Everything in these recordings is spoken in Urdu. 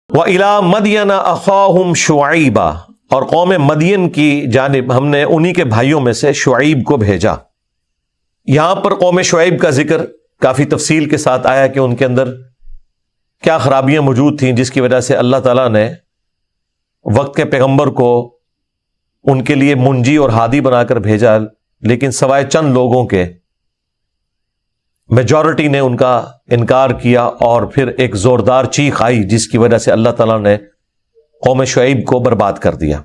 وَإِلَىٰ مَدْيَنَ أَخَاهُمْ شُعَيْبًا، اور قوم مدین کی جانب ہم نے انہی کے بھائیوں میں سے شعیب کو بھیجا۔ یہاں پر قوم شعیب کا ذکر کافی تفصیل کے ساتھ آیا کہ ان کے اندر کیا خرابیاں موجود تھیں جس کی وجہ سے اللہ تعالیٰ نے وقت کے پیغمبر کو ان کے لیے منجی اور ہادی بنا کر بھیجا، لیکن سوائے چند لوگوں کے میجورٹی نے ان کا انکار کیا، اور پھر ایک زوردار چیخ آئی جس کی وجہ سے اللہ تعالیٰ نے قوم شعیب کو برباد کر دیا۔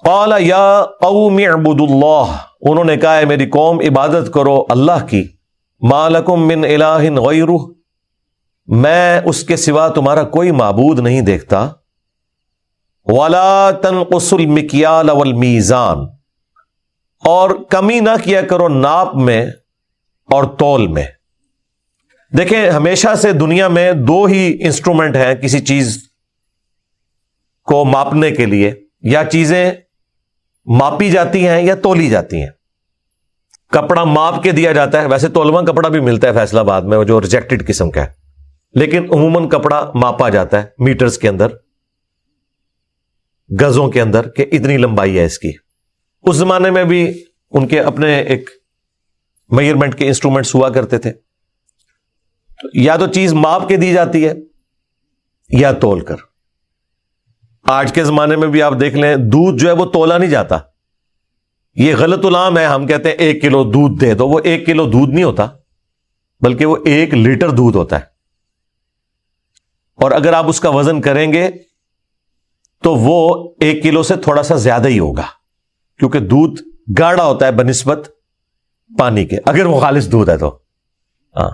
قال یا قوم اعبدوا اللہ، انہوں نے کہا ہے میری قوم عبادت کرو اللہ کی، ما لکم من الہ غیرہ، میں اس کے سوا تمہارا کوئی معبود نہیں دیکھتا، ولا تنقصوا المکیال والمیزان، اور کمی نہ کیا کرو ناپ میں اور تول میں۔ دیکھیں ہمیشہ سے دنیا میں دو ہی انسٹرومنٹ ہیں کسی چیز کو ماپنے کے لیے، یا چیزیں ماپی جاتی ہیں یا تولی جاتی ہیں۔ کپڑا ماپ کے دیا جاتا ہے، ویسے تولواں کپڑا بھی ملتا ہے فیصل آباد میں جو ریجیکٹڈ قسم کا ہے، لیکن عموماً کپڑا ماپا جاتا ہے میٹرز کے اندر، گزوں کے اندر، کہ اتنی لمبائی ہے اس کی۔ اس زمانے میں بھی ان کے اپنے ایک میئرمنٹ کے انسٹرومنٹس ہوا کرتے تھے، یا تو چیز ماپ کے دی جاتی ہے یا تول کر۔ آج کے زمانے میں بھی آپ دیکھ لیں دودھ جو ہے وہ تولا نہیں جاتا، یہ غلط العام ہے، ہم کہتے ہیں 1 کلو دودھ دے دو، وہ 1 کلو دودھ نہیں ہوتا بلکہ وہ 1 لیٹر دودھ ہوتا ہے، اور اگر آپ اس کا وزن کریں گے تو وہ 1 کلو سے تھوڑا سا زیادہ ہی ہوگا، کیونکہ دودھ گاڑھا ہوتا ہے بنسبت پانی کے، اگر وہ خالص دودھ ہے تو ہاں،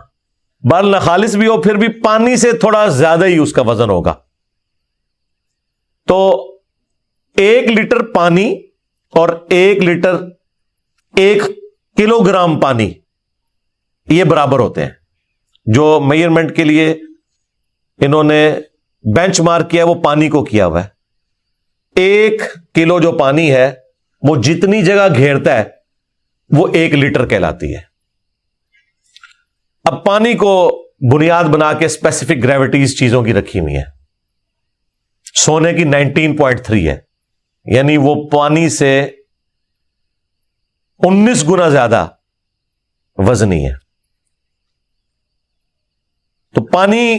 بال نہ خالص بھی ہو پھر بھی پانی سے تھوڑا زیادہ ہی اس کا وزن ہوگا۔ تو 1 لیٹر پانی اور 1 لیٹر 1 کلو گرام پانی یہ برابر ہوتے ہیں۔ جو میئرمنٹ کے لیے انہوں نے بینچ مارک کیا وہ پانی کو کیا ہوا ہے، 1 کلو جو پانی ہے وہ جتنی جگہ گھیرتا ہے وہ 1 لیٹر کہلاتی ہے۔ اب پانی کو بنیاد بنا کے اسپیسیفک گریوٹیز چیزوں کی رکھی ہوئی ہیں، سونے کی 19.3 ہے، یعنی وہ پانی سے 19 گنا زیادہ وزنی ہے۔ تو پانی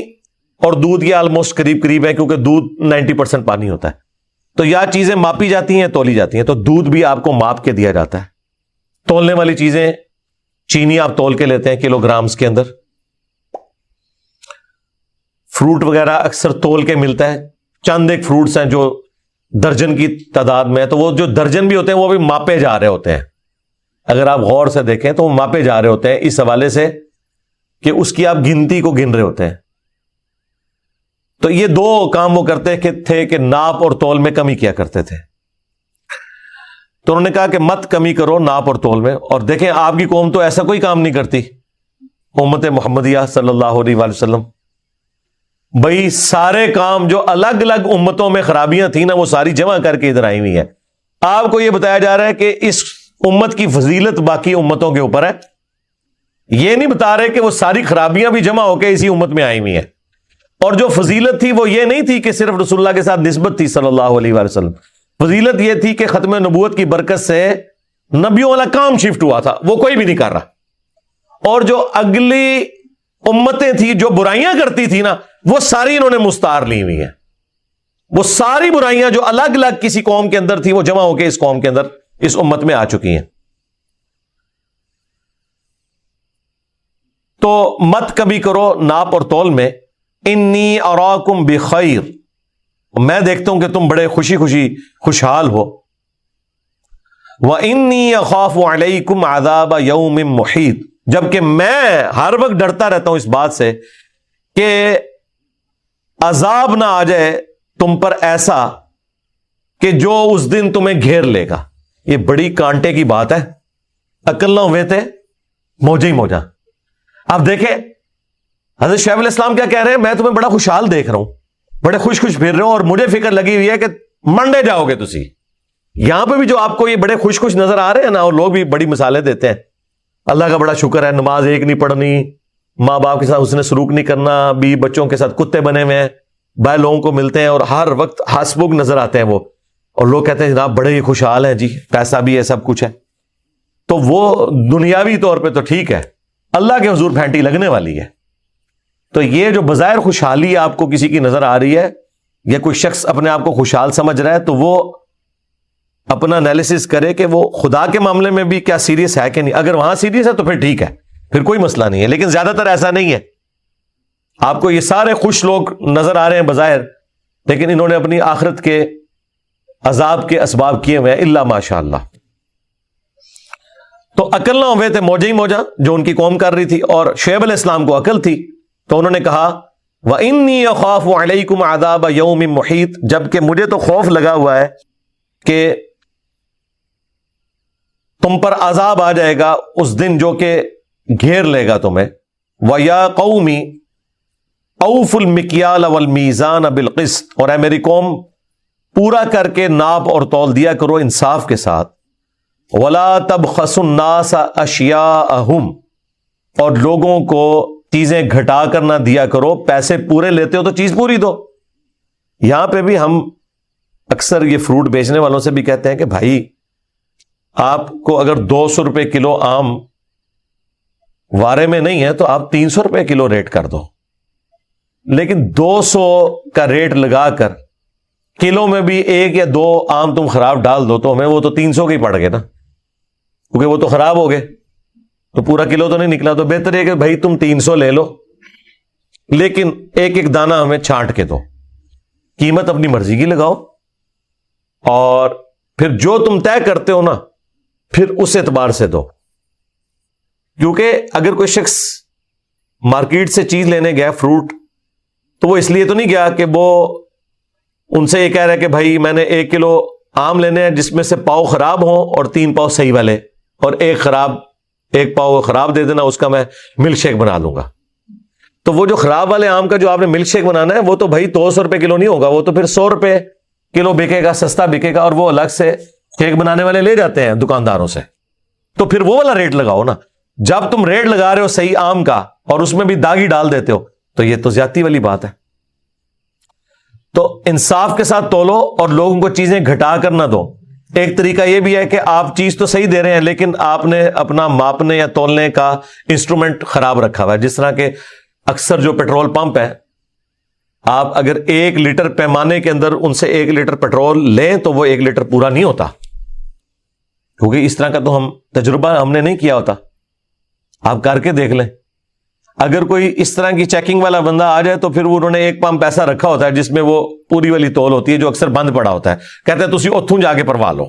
اور دودھ یہ آلموسٹ قریب قریب ہے، کیونکہ دودھ 90% پانی ہوتا ہے۔ تو یا چیزیں ماپی جاتی ہیں تولی جاتی ہیں، تو دودھ بھی آپ کو ماپ کے دیا جاتا ہے۔ تولنے والی چیزیں چینی آپ تول کے لیتے ہیں کلو گرامز کے اندر، فروٹ وغیرہ اکثر تول کے ملتا ہے، چند ایک فروٹس ہیں جو درجن کی تعداد میں، تو وہ جو درجن بھی ہوتے ہیں وہ بھی ماپے جا رہے ہوتے ہیں، اگر آپ غور سے دیکھیں تو وہ ماپے جا رہے ہوتے ہیں اس حوالے سے کہ اس کی آپ گنتی کو گن رہے ہوتے ہیں۔ تو یہ 2 کام وہ کرتے تھے کہ ناپ اور تول میں کمی کیا کرتے تھے۔ تو انہوں نے کہا کہ مت کمی کرو ناپ اور تول میں، اور دیکھیں آپ کی قوم تو ایسا کوئی کام نہیں کرتی، امت محمدیہ صلی اللہ علیہ وآلہ وسلم، بھئی سارے کام جو الگ الگ امتوں میں خرابیاں تھیں نا وہ ساری جمع کر کے ادھر آئی ہوئی ہیں۔ آپ کو یہ بتایا جا رہا ہے کہ اس امت کی فضیلت باقی امتوں کے اوپر ہے، یہ نہیں بتا رہے کہ وہ ساری خرابیاں بھی جمع ہو کے اسی امت میں آئی ہوئی ہیں۔ اور جو فضیلت تھی وہ یہ نہیں تھی کہ صرف رسول اللہ کے ساتھ نسبت تھی صلی اللہ علیہ وآلہ وسلم، فضیلت یہ تھی کہ ختم نبوت کی برکت سے نبیوں والا کام شفٹ ہوا تھا، وہ کوئی بھی نہیں کر رہا، اور جو اگلی امتیں تھی جو برائیاں کرتی تھی نا وہ ساری انہوں نے مستعار لی ہوئی ہیں، وہ ساری برائیاں جو الگ الگ کسی قوم کے اندر تھی وہ جمع ہو کے اس قوم کے اندر اس امت میں آ چکی ہیں۔ تو مت کبھی کرو ناپ اور تول میں، انی اراکم بخیر، میں دیکھتا ہوں کہ تم بڑے خوشحال ہو، وانی اخاف علیکم عذاب یوم محیط، جبکہ میں ہر وقت ڈرتا رہتا ہوں اس بات سے کہ عذاب نہ آ جائے تم پر ایسا کہ جو اس دن تمہیں گھیر لے گا۔ یہ بڑی کانٹے کی بات ہے، عقل نہ ہوئے تھے موجے ہی موجہ۔ آپ دیکھیں حضرت شیخ الاسلام کیا کہہ رہے ہیں، میں تمہیں بڑا خوشحال دیکھ رہا ہوں، بڑے خوش پھر رہے ہو، اور مجھے فکر لگی ہوئی ہے کہ منڈے جاؤ گے تسی۔ یہاں پہ بھی جو آپ کو یہ بڑے خوش نظر آ رہے ہیں نا، اور لوگ بھی بڑی مثالیں دیتے ہیں، اللہ کا بڑا شکر ہے، نماز ایک نہیں پڑھنی، ماں باپ کے ساتھ اس نے سلوک نہیں کرنا، بیوی بچوں کے ساتھ کتے بنے ہوئے ہیں، بھائی لوگوں کو ملتے ہیں اور ہر وقت ہاسبوک نظر آتے ہیں وہ، اور لوگ کہتے ہیں جناب بڑے ہی خوشحال ہیں جی، پیسہ بھی ہے، سب کچھ ہے. تو وہ دنیاوی طور پہ تو ٹھیک ہے، اللہ کے حضور پھینٹی لگنے والی ہے. تو یہ جو بظاہر خوشحالی آپ کو کسی کی نظر آ رہی ہے، یا کوئی شخص اپنے آپ کو خوشحال سمجھ رہا ہے، تو وہ اپنا انالیسس کرے کہ وہ خدا کے معاملے میں بھی کیا سیریس ہے کہ نہیں. اگر وہاں سیریس ہے تو پھر ٹھیک ہے، پھر کوئی مسئلہ نہیں ہے. لیکن زیادہ تر ایسا نہیں ہے. آپ کو یہ سارے خوش لوگ نظر آ رہے ہیں بظاہر، لیکن انہوں نے اپنی آخرت کے عذاب کے اسباب کیے ہوئے ہیں، الا ماشاء اللہ. تو عقل نہ ہوئے تھے، موجہ ہی موجہ جو ان کی قوم کر رہی تھی، اور شعیب علیہ السلام کو عقل تھی. تو انہوں نے کہا وَإِنِّي أَخَافُ عَلَيْكُمْ عَذَابَ يَوْمٍ مُحِيطٍ، جبکہ مجھے تو خوف لگا ہوا ہے کہ تم پر عذاب آ جائے گا اس دن جو کہ گھیر لے گا تمہیں. وَيَا قَوْمِ أَوْفُوا الْمِكْيَالَ وَالْمِيزَانَ بِالْقِسْطِ، اور اے میری قوم پورا کر کے ناپ اور تول دیا کرو انصاف کے ساتھ. وَلَا تَبْخَسُوا النَّاسَ أَشْيَاءَهُمْ، اور لوگوں کو چیزیں گھٹا کر نہ دیا کرو. پیسے پورے لیتے ہو تو چیز پوری دو. یہاں پہ بھی ہم اکثر یہ فروٹ بیچنے والوں سے بھی کہتے ہیں کہ بھائی آپ کو اگر 200 روپے کلو آم وارے میں نہیں ہے تو آپ 300 روپے کلو ریٹ کر دو. لیکن 200 کا ریٹ لگا کر کلو میں بھی 1 یا 2 آم تم خراب ڈال دو تو ہمیں وہ تو 300 کے ہی پڑ گئے نا، کیونکہ وہ تو خراب ہو گئے، تو پورا کلو تو نہیں نکلا. تو بہتر ہے کہ بھائی تم 300 لے لو، لیکن ایک ایک دانہ ہمیں چھانٹ کے دو، قیمت اپنی مرضی کی لگاؤ، اور پھر جو تم طے کرتے ہو نا پھر اس اعتبار سے دو. کیونکہ اگر کوئی شخص مارکیٹ سے چیز لینے گیا فروٹ، تو وہ اس لیے تو نہیں گیا کہ وہ ان سے یہ کہہ رہا ہے کہ بھائی میں نے 1 کلو آم لینے ہیں جس میں سے پاؤ خراب ہوں اور 3 پاؤ صحیح والے، اور ایک پاؤ خراب دے دینا، اس کا میں ملک شیک بنا لوں گا. تو وہ جو خراب والے آم کا جو آپ نے ملک شیک بنانا ہے وہ تو بھائی 200 روپے کلو نہیں ہوگا، وہ تو پھر 100 روپے کلو بکے گا، سستا بکے گا، اور وہ الگ سے کیک بنانے والے لے جاتے ہیں دکانداروں سے. تو پھر وہ والا ریٹ لگاؤ نا. جب تم ریٹ لگا رہے ہو صحیح آم کا اور اس میں بھی داغی ڈال دیتے ہو تو یہ تو زیادتی والی بات ہے. تو انصاف کے ساتھ تولو اور لوگوں کو چیزیں گھٹا کر نہ دو. ایک طریقہ یہ بھی ہے کہ آپ چیز تو صحیح دے رہے ہیں لیکن آپ نے اپنا ماپنے یا تولنے کا انسٹرومنٹ خراب رکھا ہوا ہے. جس طرح کہ اکثر جو پیٹرول پمپ ہے، آپ اگر 1 لیٹر پیمانے کے اندر ان سے 1 لیٹر پیٹرول لیں تو وہ 1 لیٹر پورا نہیں ہوتا، کیونکہ اس طرح کا تو تجربہ ہم نے نہیں کیا ہوتا. آپ کر کے دیکھ لیں. اگر کوئی اس طرح کی چیکنگ والا بندہ آ جائے تو پھر انہوں نے 1 پمپ ایسا رکھا ہوتا ہے جس میں وہ پوری والی تول ہوتی ہے جو اکثر بند پڑا ہوتا ہے. کہتے ہیں تسی اتھوں جا کے پروا لو،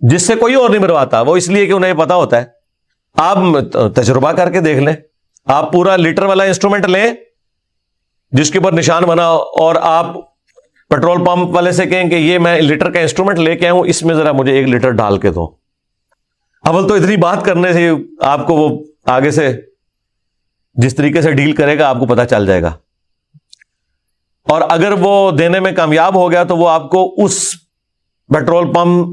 جس سے کوئی اور نہیں مرواتا. وہ اس لیے کہ انہیں پتا ہوتا ہے. آپ تجربہ کر کے دیکھ لیں. آپ پورا لیٹر والا انسٹرومنٹ لیں جس کے اوپر نشان بنا، اور آپ پیٹرول پمپ والے سے کہیں کہ یہ میں لیٹر کا انسٹرومنٹ لے کے آؤں، اس میں ذرا مجھے 1 لیٹر ڈال کے دو. اول تو اتنی بات کرنے سے آپ کو وہ آگے سے جس طریقے سے ڈیل کرے گا آپ کو پتا چل جائے گا. اور اگر وہ دینے میں کامیاب ہو گیا تو وہ آپ کو اس پیٹرول پمپ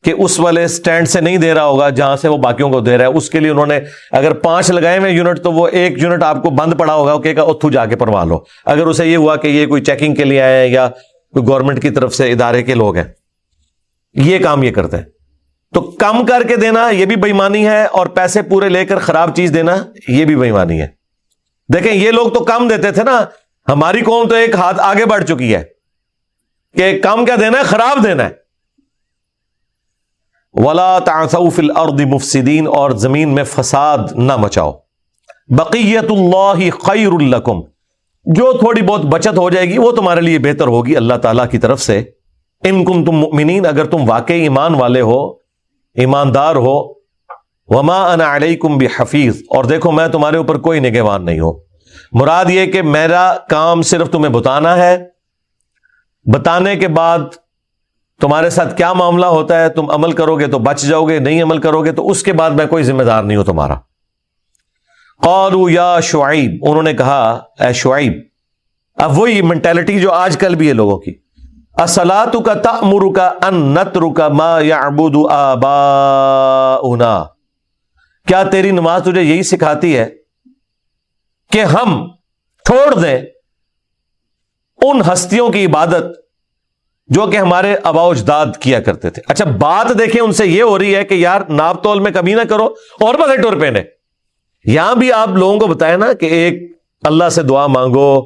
کہ اس والے سٹینڈ سے نہیں دے رہا ہوگا جہاں سے وہ باقیوں کو دے رہا ہے. اس کے لیے انہوں نے اگر 5 لگائے ہوئے یونٹ تو وہ 1 یونٹ آپ کو بند پڑا ہوگا، کہ اتھو جا کے پروا لو. اگر اسے یہ ہوا کہ یہ کوئی چیکنگ کے لیے آئے ہیں یا کوئی گورنمنٹ کی طرف سے ادارے کے لوگ ہیں، یہ کام یہ کرتے ہیں. تو کم کر کے دینا یہ بھی بے ایمانی ہے، اور پیسے پورے لے کر خراب چیز دینا یہ بھی بے ایمانی ہے. دیکھیں یہ لوگ تو کم دیتے تھے نا، ہماری قوم تو ایک ہاتھ آگے بڑھ چکی ہے کہ کم کیا دینا ہے، خراب دینا ہے. وَلَا تَعْثَوْا فِي الْأَرْضِ مُفْسِدِينَ، اور زمین میں فساد نہ مچاؤ. بقیت اللہ خیر لکم، جو تھوڑی بہت بچت ہو جائے گی وہ تمہارے لیے بہتر ہوگی اللہ تعالیٰ کی طرف سے. ان کنتم مؤمنین، اگر تم واقعی ایمان والے ہو، ایماندار ہو. وما انا علیکم بحفیظ، اور دیکھو میں تمہارے اوپر کوئی نگہبان نہیں ہوں. مراد یہ کہ میرا کام صرف تمہیں بتانا ہے، بتانے کے بعد تمہارے ساتھ کیا معاملہ ہوتا ہے، تم عمل کرو گے تو بچ جاؤ گے، نہیں عمل کرو گے تو اس کے بعد میں کوئی ذمہ دار نہیں ہوں تمہارا. قالوا یا شعیب، انہوں نے کہا اے شعیب. اب وہی مینٹیلٹی جو آج کل بھی ہے لوگوں کی. اصلاتک تأمرک ان نترک ما یعبد آباؤنا، کیا تیری نماز تجھے یہی سکھاتی ہے کہ ہم چھوڑ دیں ان ہستیوں کی عبادت جو کہ ہمارے آباء و اجداد کیا کرتے تھے. اچھا بات دیکھیں ان سے یہ ہو رہی ہے کہ یار ناپ تول میں کمی نہ کرو اور بس ٹور پہنے. یہاں بھی آپ لوگوں کو بتائیں نا کہ ایک اللہ سے دعا مانگو,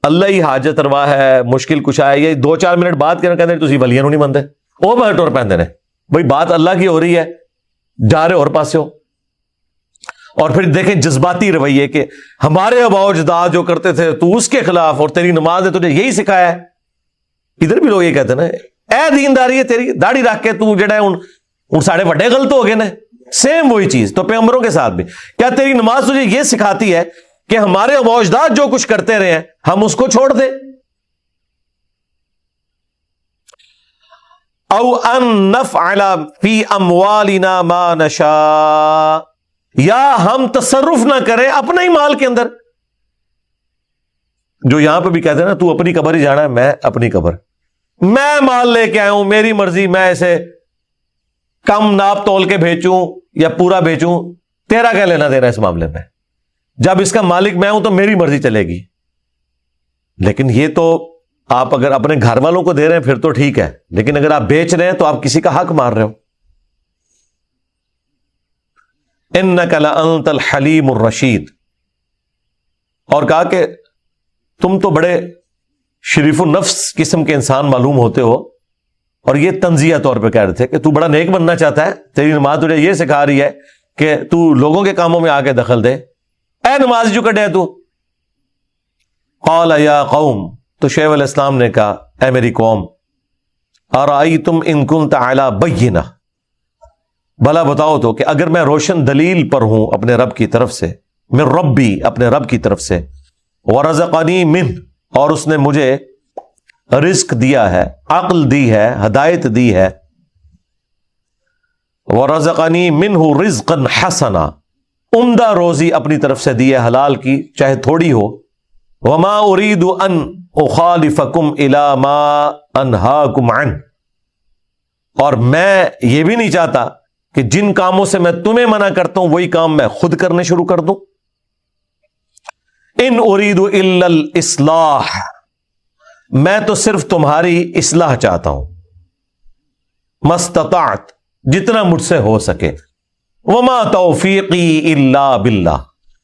اللہ ہی حاجت روا ہے, مشکل کشا ہے, یہ 2-4 منٹ بات کرنا کہتے ہیں تسی ولیاں نہیں مانتے وہ بس ٹور پہنتے ہیں. بھائی بات اللہ کی ہو رہی ہے, جا رہے اور پاسے ہو. اور پھر دیکھیں جذباتی رویے کہ ہمارے آباء و اجداد جو کرتے تھے تو اس کے خلاف, اور تیری نماز نے تجھے یہی سکھایا ہے. ادھر بھی لوگ یہ کہتے ہیں نا اے دینداری ہے تیری, داڑھی رکھ کے تو جڑا ہے ان ساڑھے بڑے غلط ہو گئے نا. سیم وہی چیز تو پیغمبروں کے ساتھ بھی. کیا تیری نماز تجھے یہ سکھاتی ہے کہ ہمارے آباء و اجداد جو کچھ کرتے رہے ہیں ہم اس کو چھوڑ دیں؟ او ان نفعل فی اموالنا ما نشاء, یا ہم تصرف نہ کریں اپنے ہی مال کے اندر. جو یہاں پہ بھی کہتے ہیں نا تو اپنی قبر ہی جانا ہے, میں اپنی قبر, میں مال لے کے آیا ہوں, میری مرضی, میں اسے کم ناپ تول کے بھیچوں یا پورا بھیچوں, تیرا کیا لینا دینا اس معاملے میں؟ جب اس کا مالک میں ہوں تو میری مرضی چلے گی. لیکن یہ تو آپ اگر اپنے گھر والوں کو دے رہے ہیں پھر تو ٹھیک ہے, لیکن اگر آپ بیچ رہے ہیں تو آپ کسی کا حق مار رہے ہو. انک لانت الحلیم الرشید. اور کہا کہ تم تو بڑے شریف النفس قسم کے انسان معلوم ہوتے ہو, اور یہ تنزیہ طور پہ کہہ رہے تھے کہ تو بڑا نیک بننا چاہتا ہے, تیری نماز تجھے یہ سکھا رہی ہے کہ تو لوگوں کے کاموں میں آ کے دخل دے. اے نماز جو کٹے تو. قال یا قوم, تو شعیب علیہ السلام نے کہا اے میری قوم, ارائیتم ان کنت علی بینہ, بھلا بتاؤ تو کہ اگر میں روشن دلیل پر ہوں اپنے رب کی طرف سے, من ربی, اپنے رب کی طرف سے, ورزقنی منہ, اور اس نے مجھے رزق دیا ہے, عقل دی ہے, ہدایت دی ہے, ورزقنی منہ رزقا حسنا, عمدہ روزی اپنی طرف سے دی ہے حلال کی چاہے تھوڑی ہو. وما اريد ان اخالفكم الى ما انهاكم عنه, اور میں یہ بھی نہیں چاہتا کہ جن کاموں سے میں تمہیں منع کرتا ہوں وہی کام میں خود کرنے شروع کر دوں. ان اريد الا الاصلاح, میں تو صرف تمہاری اصلاح چاہتا ہوں. ما استطعت, جتنا مجھ سے ہو سکے. وما توفیقی الا باللہ,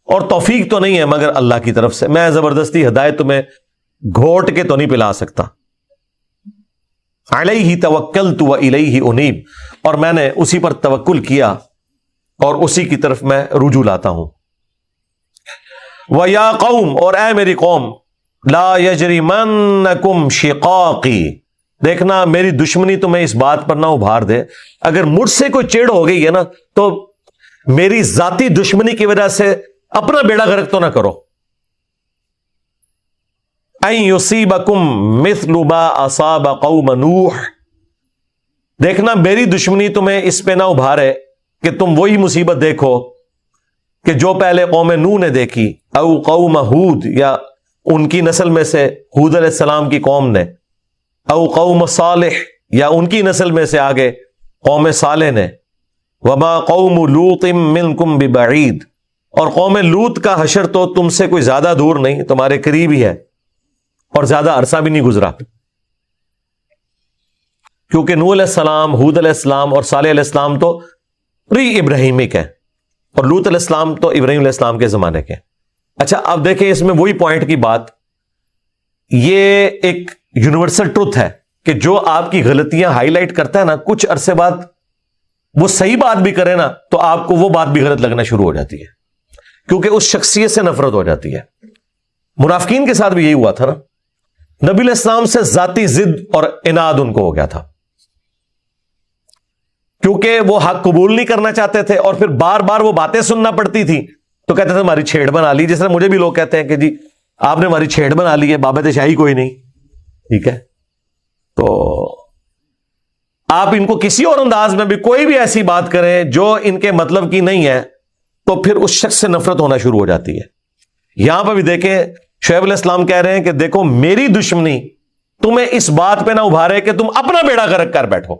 اور توفیق تو نہیں ہے مگر اللہ کی طرف سے. میں زبردستی ہدایت تمہیں گھوٹ کے تو نہیں پلا سکتا. علیہ توکلت و الیہ انیب, اور میں نے اسی پر توکل کیا اور اسی کی طرف میں رجوع لاتا ہوں. وَيَا قَوْمْ, اور اے میری قوم, لَا يَجْرِمَنَّكُمْ شِقَاقِي, دیکھنا میری دشمنی تمہیں اس بات پر نہ ابھار دے. اگر مجھ سے کوئی چڑ ہو گئی ہے نا تو میری ذاتی دشمنی کی وجہ سے اپنا بیڑا غرق تو نہ کرو. اَن يُصِيبَكُمْ مِثْلُ مَا أَصَابَ قَوْمَ نُوحٍ, دیکھنا میری دشمنی تمہیں اس پہ نہ ابھارے کہ تم وہی مصیبت دیکھو کہ جو پہلے قوم نوح نے دیکھی, او قوم ہود, یا ان کی نسل میں سے ہود علیہ السلام کی قوم نے, او قوم صالح, یا ان کی نسل میں سے آگے قوم صالح نے. وما قوم لوط منکم ببعید, اور قوم لوط کا حشر تو تم سے کوئی زیادہ دور نہیں, تمہارے قریب ہی ہے, اور زیادہ عرصہ بھی نہیں گزرا. کیونکہ نوح علیہ السلام, ہود علیہ السلام اور صالح علیہ السلام تو پری ابراہیمک ہیں, اور لوط علیہ السلام تو ابراہیم علیہ السلام کے زمانے کے. اچھا اب دیکھیں اس میں وہی پوائنٹ کی بات, یہ ایک یونیورسل ٹروتھ ہے کہ جو آپ کی غلطیاں ہائی لائٹ کرتا ہے نا, کچھ عرصے بعد وہ صحیح بات بھی کرے نا تو آپ کو وہ بات بھی غلط لگنا شروع ہو جاتی ہے, کیونکہ اس شخصیت سے نفرت ہو جاتی ہے. منافقین کے ساتھ بھی یہی ہوا تھا نا, نبی علیہ السلام سے ذاتی ضد اور اناد ان کو ہو گیا تھا, کیونکہ وہ حق قبول نہیں کرنا چاہتے تھے, اور پھر بار بار وہ باتیں سننا پڑتی تھی تو کہتے تھے ہماری چھیڑ بنا لی. جس طرح مجھے بھی لوگ کہتے ہیں کہ جی آپ نے ہماری چھیڑ بنا لی ہے, بابت شاہی کوئی نہیں. ٹھیک ہے, تو آپ ان کو کسی اور انداز میں بھی کوئی بھی ایسی بات کریں جو ان کے مطلب کی نہیں ہے تو پھر اس شخص سے نفرت ہونا شروع ہو جاتی ہے. یہاں پہ بھی دیکھیں شعیب علیہ السلام کہہ رہے ہیں کہ دیکھو میری دشمنی تمہیں اس بات پہ نہ ابھارے کہ تم اپنا بیڑا غرق کر بیٹھو,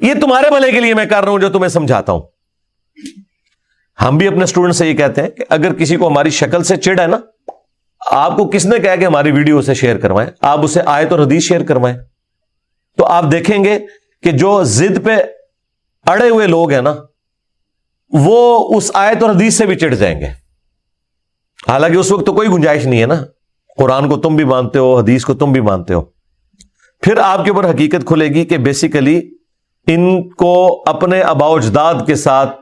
یہ تمہارے بھلے کے لیے میں کر رہا ہوں جو تمہیں سمجھاتا ہوں. ہم بھی اپنے اسٹوڈنٹ سے یہ کہتے ہیں کہ اگر کسی کو ہماری شکل سے چڑ ہے نا, آپ کو کس نے کہا کہ ہماری ویڈیو اسے شیئر کروائیں؟ آپ اسے آیت اور حدیث شیئر کروائیں. تو آپ دیکھیں گے کہ جو ضد پہ اڑے ہوئے لوگ ہیں نا وہ اس آیت اور حدیث سے بھی چڑھ جائیں گے. حالانکہ اس وقت تو کوئی گنجائش نہیں ہے نا, قرآن کو تم بھی مانتے ہو, حدیث کو تم بھی مانتے ہو. پھر آپ کے اوپر حقیقت کھلے گی کہ بیسیکلی ان کو اپنے آباء و اجداد کے ساتھ,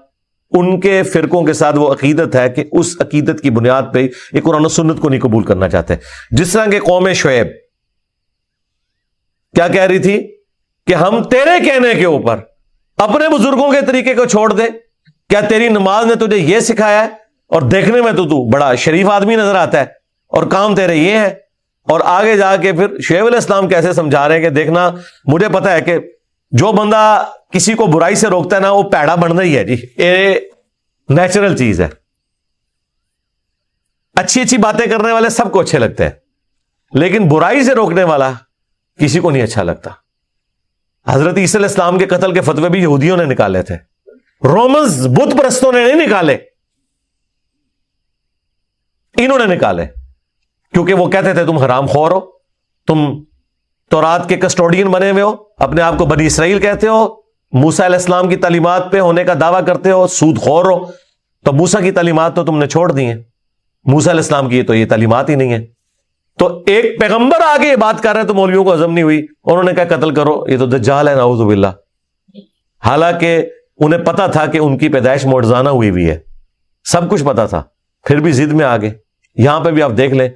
ان کے فرقوں کے ساتھ وہ عقیدت ہے کہ اس عقیدت کی بنیاد پہ یہ قرآن و سنت کو نہیں قبول کرنا چاہتے. جس طرح کہ قوم شعیب کیا کہہ رہی تھی کہ ہم تیرے کہنے کے اوپر اپنے بزرگوں کے طریقے کو چھوڑ دے, کیا تیری نماز نے تجھے یہ سکھایا ہے, اور دیکھنے میں تو بڑا شریف آدمی نظر آتا ہے اور کام تیرے یہ ہے. اور آگے جا کے پھر شعیب علیہ السلام کیسے سمجھا رہے ہیں کہ دیکھنا, مجھے پتا ہے کہ جو بندہ کسی کو برائی سے روکتا ہے نا وہ پیڑا بننا ہی ہے جی, یہ نیچرل چیز ہے. اچھی اچھی باتیں کرنے والے سب کو اچھے لگتے ہیں, لیکن برائی سے روکنے والا کسی کو نہیں اچھا لگتا. حضرت عیسی علیہ السلام کے قتل کے فتوے بھی یہودیوں نے نکالے تھے, رومنز بت پرستوں نے نہیں نکالے, انہوں نے نکالے, کیونکہ وہ کہتے تھے تم حرام خور ہو, تم تورات کے کسٹوڈین بنے ہوئے ہو, اپنے آپ کو بنی اسرائیل کہتے ہو, موسیٰ علیہ السلام کی تعلیمات پہ ہونے کا دعویٰ کرتے ہو, سود خور ہو. تو موسیٰ کی تعلیمات تو تم نے چھوڑ دی ہیں, موسیٰ علیہ السلام کی تو یہ تعلیمات ہی نہیں ہے. تو ایک پیغمبر آگے یہ بات کر رہے ہیں تو مولویوں کو ہضم نہیں ہوئی, انہوں نے کہا قتل کرو, یہ تو دجال ہے نعوذ باللہ. حالانکہ انہیں پتا تھا کہ ان کی پیدائش معجزانہ ہوئی ہوئی ہے, سب کچھ پتا تھا, پھر بھی ضد میں آگے. یہاں پہ بھی آپ دیکھ لیں,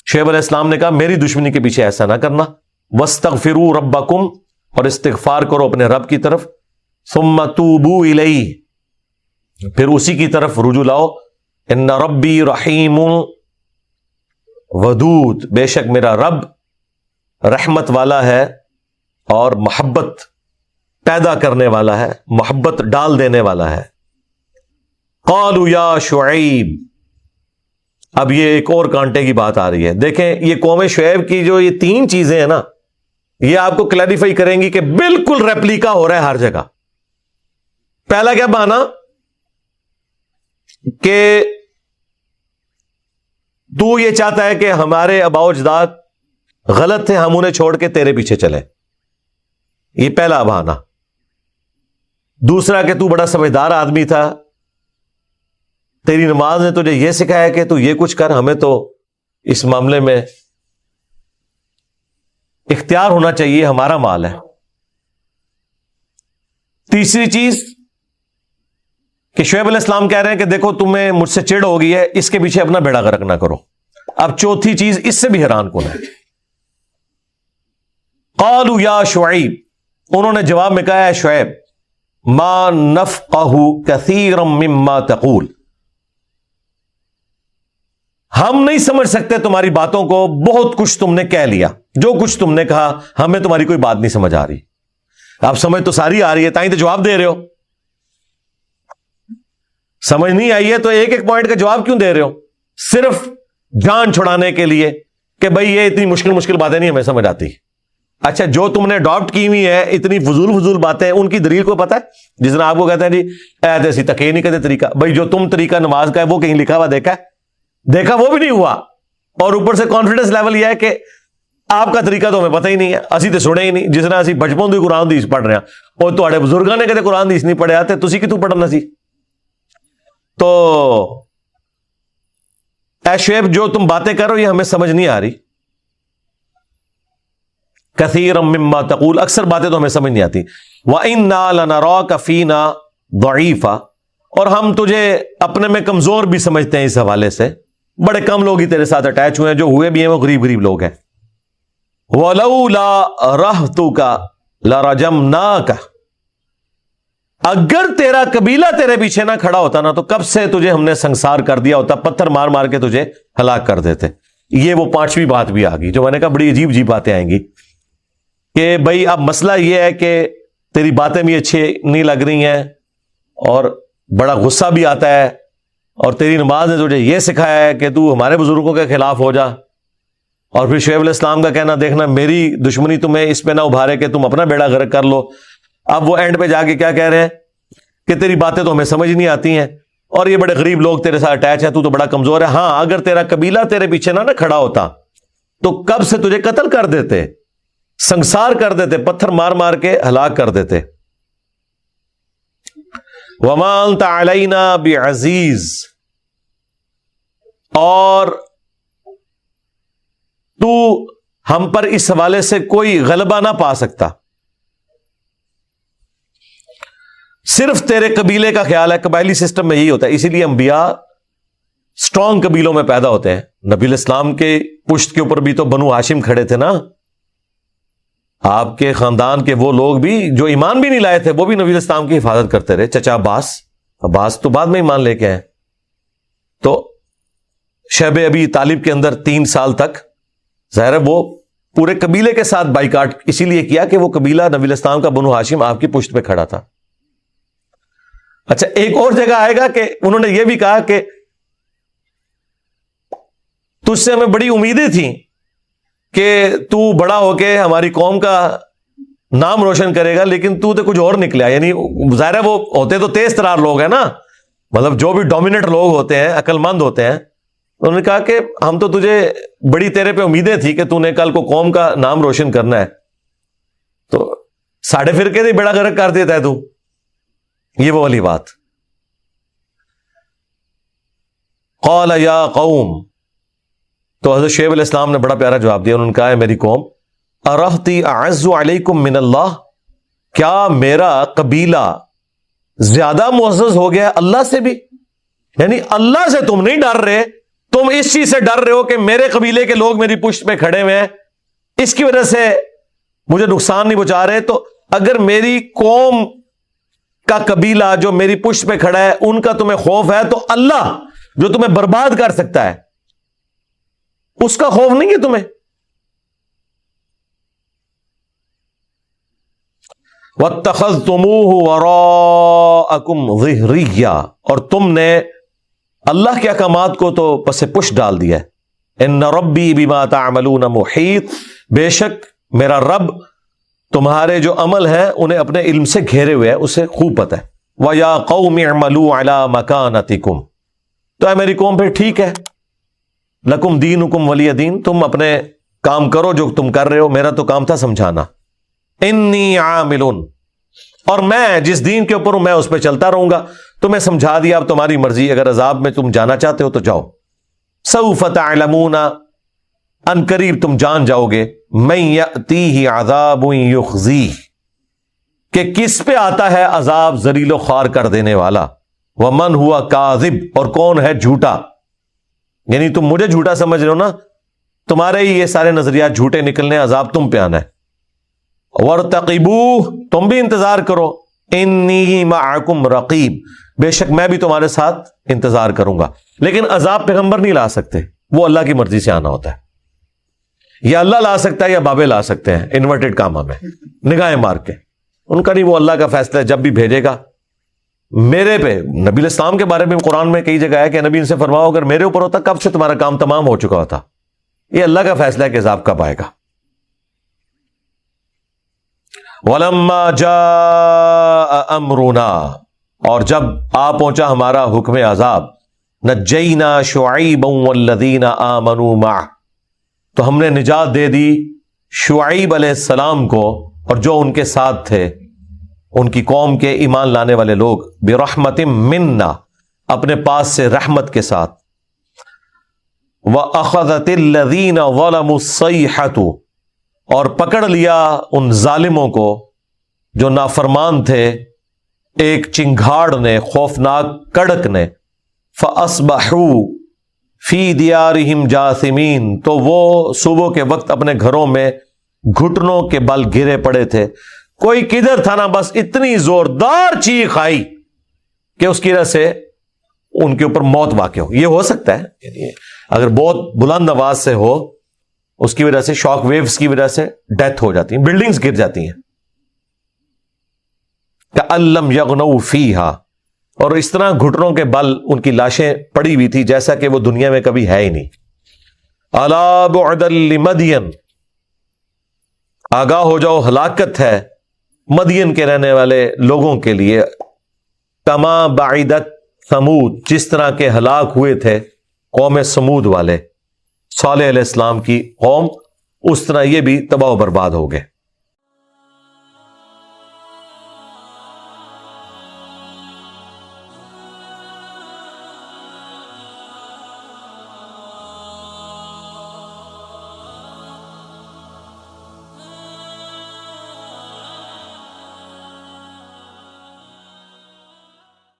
شعیب علیہ السلام نے کہا میری دشمنی کے پیچھے ایسا نہ کرنا, وَاسْتَغْفِرُوا رَبَّكُمْ, اور استغفار کرو اپنے رب کی طرف, ثُمَّ تُوبُوا إِلَيْهِ, پھر اسی کی طرف رجوع لاؤ. اِنَّ رَبِّي رَحِيمٌ ودود, بے شک میرا رب رحمت والا ہے اور محبت پیدا کرنے والا ہے, محبت ڈال دینے والا ہے. قالوا یا شعیب, اب یہ ایک اور کانٹے کی بات آ رہی ہے. دیکھیں یہ قوم شعیب کی جو یہ تین چیزیں ہیں نا, یہ آپ کو کلیریفائی کریں گی کہ بالکل ریپلیکا ہو رہا ہے ہر جگہ. پہلا کیا بہانا کہ تو یہ چاہتا ہے کہ ہمارے آباء و اجداد غلط تھے, ہم انہیں چھوڑ کے تیرے پیچھے چلیں, یہ پہلا بہانا. دوسرا کہ تو بڑا سمجھدار آدمی تھا, تیری نماز نے تجھے یہ سکھایا کہ تو یہ کچھ کر, ہمیں تو اس معاملے میں اختیار ہونا چاہیے, ہمارا مال ہے. تیسری چیز کہ شعیب علیہ السلام کہہ رہے ہیں کہ دیکھو تمہیں مجھ سے چڑ ہو گئی ہے, اس کے پیچھے اپنا بیڑا غرق نہ کرو. اب چوتھی چیز اس سے بھی حیران کن ہے. قالوا یا شعیب, انہوں نے جواب میں کہا ہے شعیب, ما نفقہ کثیرا مما تقول, ہم نہیں سمجھ سکتے تمہاری باتوں کو, بہت کچھ تم نے کہہ لیا, جو کچھ تم نے کہا ہمیں تمہاری کوئی بات نہیں سمجھ آ رہی. اب سمجھ تو ساری آ رہی ہے, تائیں تو جواب دے رہے ہو. سمجھ نہیں آئی ہے تو ایک ایک پوائنٹ کا جواب کیوں دے رہے ہو؟ صرف جان چھڑانے کے لیے کہ بھئی یہ اتنی مشکل باتیں نہیں ہمیں سمجھ آتی. اچھا جو تم نے اڈاپٹ کی ہوئی ہے اتنی فضول باتیں, ان کی دلیل کو پتا ہے؟ جس طرح آپ کو کہتے ہیں جی ایسی تکے نہیں کہتے طریقہ, بھائی جو تم طریقہ نماز کا ہے وہ کہیں لکھا ہوا دیکھا وہ بھی نہیں ہوا, اور اوپر سے کانفیڈنس لیول یہ ہے کہ آپ کا طریقہ تو ہمیں پتہ ہی نہیں ہے, اسی تو سنے ہی نہیں. جس طرح اسی بچپن تو قرآن حدیث پڑھ رہے ہیں, اور تھوڑے بزرگاں نے کہتے قرآن حدیث نہیں پڑھے آتے, تسی کتوں پڑھنا سی. تو اے شعیب جو تم باتیں کرو یہ ہمیں سمجھ نہیں آ رہی. کثیرا مما تقول, اکثر باتیں تو ہمیں سمجھ نہیں آتی. وَإِنَّا لَنَرَاكَ فِينَا ضَعِيفًا, اور ہم تجھے اپنے میں کمزور بھی سمجھتے ہیں. اس حوالے سے بڑے کم لوگ ہی تیرے ساتھ اٹیچ ہوئے ہیں, جو ہوئے بھی ہیں وہ غریب لوگ ہیں. وَلَوْلَا رَحْتُكَ لَرَجَمْنَاكَ, اگر تیرا قبیلہ تیرے پیچھے نہ کھڑا ہوتا نا تو کب سے تجھے ہم نے سنسار کر دیا ہوتا, پتھر مار مار کے تجھے ہلاک کر دیتے. یہ وہ پانچویں بات بھی آ گئی جو میں نے کہا بڑی عجیب باتیں آئیں گی کہ بھائی اب مسئلہ یہ ہے کہ تیری باتیں بھی اچھی نہیں لگ رہی ہیں اور بڑا غصہ بھی آتا ہے, اور تیری نماز نے تجھے یہ سکھایا ہے کہ تو ہمارے بزرگوں کے خلاف ہو جا, اور پھر شعیب علیہ السلام کا کہنا دیکھنا میری دشمنی تمہیں اس پہ نہ ابھارے کہ تم اپنا بیڑا غرق کر لو. اب وہ اینڈ پہ جا کے کیا کہہ رہے ہیں کہ تیری باتیں تو ہمیں سمجھ نہیں آتی ہیں, اور یہ بڑے غریب لوگ تیرے ساتھ اٹیچ ہیں، تو بڑا کمزور ہے. ہاں اگر تیرا قبیلہ تیرے پیچھے نہ کھڑا ہوتا تو کب سے تجھے قتل کر دیتے، سنسار کر دیتے، پتھر مار مار کے ہلاک کر دیتے. وما انت علینا بعزیز، اور تو ہم پر اس حوالے سے کوئی غلبہ نہ پا سکتا. صرف تیرے قبیلے کا خیال ہے. قبائلی سسٹم میں یہی ہوتا ہے، اسی لیے انبیاء سٹرونگ قبیلوں میں پیدا ہوتے ہیں. نبی الاسلام کے پشت کے اوپر بھی تو بنو ہاشم کھڑے تھے نا. آپ کے خاندان کے وہ لوگ بھی جو ایمان بھی نہیں لائے تھے، وہ بھی نبی الاسلام کی حفاظت کرتے رہے. چچا عباس تو بعد میں ایمان لے کے آئے. تو شیب ابی طالب کے اندر 3 سال تک ظاہر ہے وہ پورے قبیلے کے ساتھ بائیکاٹ اسی لیے کیا کہ وہ قبیلہ نبی الاسلام کا بنو ہاشم آپ کی پشت پہ کھڑا تھا. اچھا ایک اور جگہ آئے گا کہ انہوں نے یہ بھی کہا کہ تجھ سے ہمیں بڑی امیدیں تھیں کہ تو بڑا ہو کے ہماری قوم کا نام روشن کرے گا، لیکن تو کچھ اور نکلا. یعنی ظاہر ہے وہ ہوتے تو تیز ترار لوگ ہیں نا، مطلب جو بھی ڈومیننٹ لوگ ہوتے ہیں، عقل مند ہوتے ہیں. انہوں نے کہا کہ ہم تو تجھے بڑی تیرے پہ امیدیں تھی کہ تو نے کل کو قوم کا نام روشن کرنا ہے، تو ساڑھے فرقے سے بیڑا غرق کر دیتا ہے تو. یہ وہ والی بات. قال یا قوم، تو حضرت شعیب علیہ السلام نے بڑا پیارا جواب دیا. انہوں نے کہا ہے میری قوم، ارہتی اعز علیکم من اللہ، کیا میرا قبیلہ زیادہ معزز ہو گیا اللہ سے بھی؟ یعنی اللہ سے تم نہیں ڈر رہے، تم اس چیز سے ڈر رہے ہو کہ میرے قبیلے کے لوگ میری پشت پہ کھڑے ہوئے ہیں، اس کی وجہ سے مجھے نقصان نہیں پہنچا رہے. تو اگر میری قوم کا قبیلہ جو میری پشت پہ کھڑا ہے ان کا تمہیں خوف ہے، تو اللہ جو تمہیں برباد کر سکتا ہے اس کا خوف نہیں ہے تمہیں. وَاتَّخَذْتُمُوهُ وَرَاءَكُمْ ظِهْرِيًّا، اور تم نے اللہ کے احکامات کو تو پس پش ڈال دیا ہے. اِنَّ رَبِّي بِمَا تَعْمَلُونَ مُحِيطٌ، بے شک میرا رب تمہارے جو عمل ہیں انہیں اپنے علم سے گھیرے ہوئے ہے، اسے خوب پتہ ہے. وَيَا قَوْمِ اعْمَلُوا عَلَى مَكَانَتِكُمْ، تو اے میری قوم پھر ٹھیک ہے، لکم دینکم ولی دین، تم اپنے کام کرو جو تم کر رہے ہو، میرا تو کام تھا سمجھانا. انی عامل، اور میں جس دین کے اوپر ہوں میں اس پہ چلتا رہوں گا. تمہیں سمجھا دیا، اب تمہاری مرضی، اگر عذاب میں تم جانا چاہتے ہو تو جاؤ. سوف تعلمون، ان قریب تم جان جاؤ گے، من یأتیہ عذاب یخزیہ، کہ کس پہ آتا ہے عذاب ذلیل و خوار کر دینے والا. ومن ہوا کاذب، اور کون ہے جھوٹا. یعنی تم مجھے جھوٹا سمجھ رہے ہو نا، تمہارے ہی یہ سارے نظریات جھوٹے نکلنے، عذاب تم پہ آنا ہے. وارتقبوہ، تم بھی انتظار کرو. انی معکم رقیب، بے شک میں بھی تمہارے ساتھ انتظار کروں گا. لیکن عذاب پیغمبر نہیں لا سکتے، وہ اللہ کی مرضی سے آنا ہوتا ہے. یا اللہ لا سکتا ہے یا بابے لا سکتے ہیں، انورٹڈ کاما میں نگاہیں مار کے. ان کا نہیں، وہ اللہ کا فیصلہ ہے، جب بھی بھیجے گا. میرے پہ نبی الاسلام کے بارے میں قرآن میں کئی جگہ ہے کہ نبی ان سے فرماؤ اگر میرے اوپر ہوتا کب سے تمہارا کام تمام ہو چکا ہوتا. یہ اللہ کا فیصلہ ہے کہ عذاب کب آئے گا. وَلَمَّا جَاءَ أَمْرُنَا، اور جب آ پہنچا ہمارا حکم عذاب، نَجَّيْنَا شُعَيْبًا وَالَّذِينَ آمَنُوا مَعَهُ، تو ہم نے نجات دے دی شعیب علیہ السلام کو اور جو ان کے ساتھ تھے، ان کی قوم کے ایمان لانے والے لوگ. برحمت منا، اپنے پاس سے رحمت کے ساتھ. وَأَخَذَتِ الَّذِينَ ظَلَمُوا الصَّيْحَةُ، اور پکڑ لیا ان ظالموں کو جو نافرمان تھے ایک چنگھاڑ نے، خوفناک کڑک نے. فَأَصْبَحُوا فِي دِيَارِهِمْ جَاثِمِينَ، تو وہ صبح کے وقت اپنے گھروں میں گھٹنوں کے بل گرے پڑے تھے. کوئی کدھر تھا نا، بس اتنی زوردار چیخ آئی کہ اس کی وجہ سے ان کے اوپر موت واقع ہو. یہ ہو سکتا ہے، یعنی اگر بہت بلند آواز سے ہو، اس کی وجہ سے شاک ویوز کی وجہ سے ڈیتھ ہو جاتی ہیں، بلڈنگز گر جاتی ہیں. کأن لم یغنوا فیہا، اور اس طرح گھٹنوں کے بل ان کی لاشیں پڑی ہوئی تھی جیسا کہ وہ دنیا میں کبھی ہے ہی نہیں. الا بعدا لمدین، آگاہ ہو جاؤ ہلاکت ہے مدین کے رہنے والے لوگوں کے لیے. کما بعدت سمود جس طرح کے ہلاک ہوئے تھے قوم سمود والے، صالح علیہ السلام کی قوم، اس طرح یہ بھی تباہ و برباد ہو گئے۔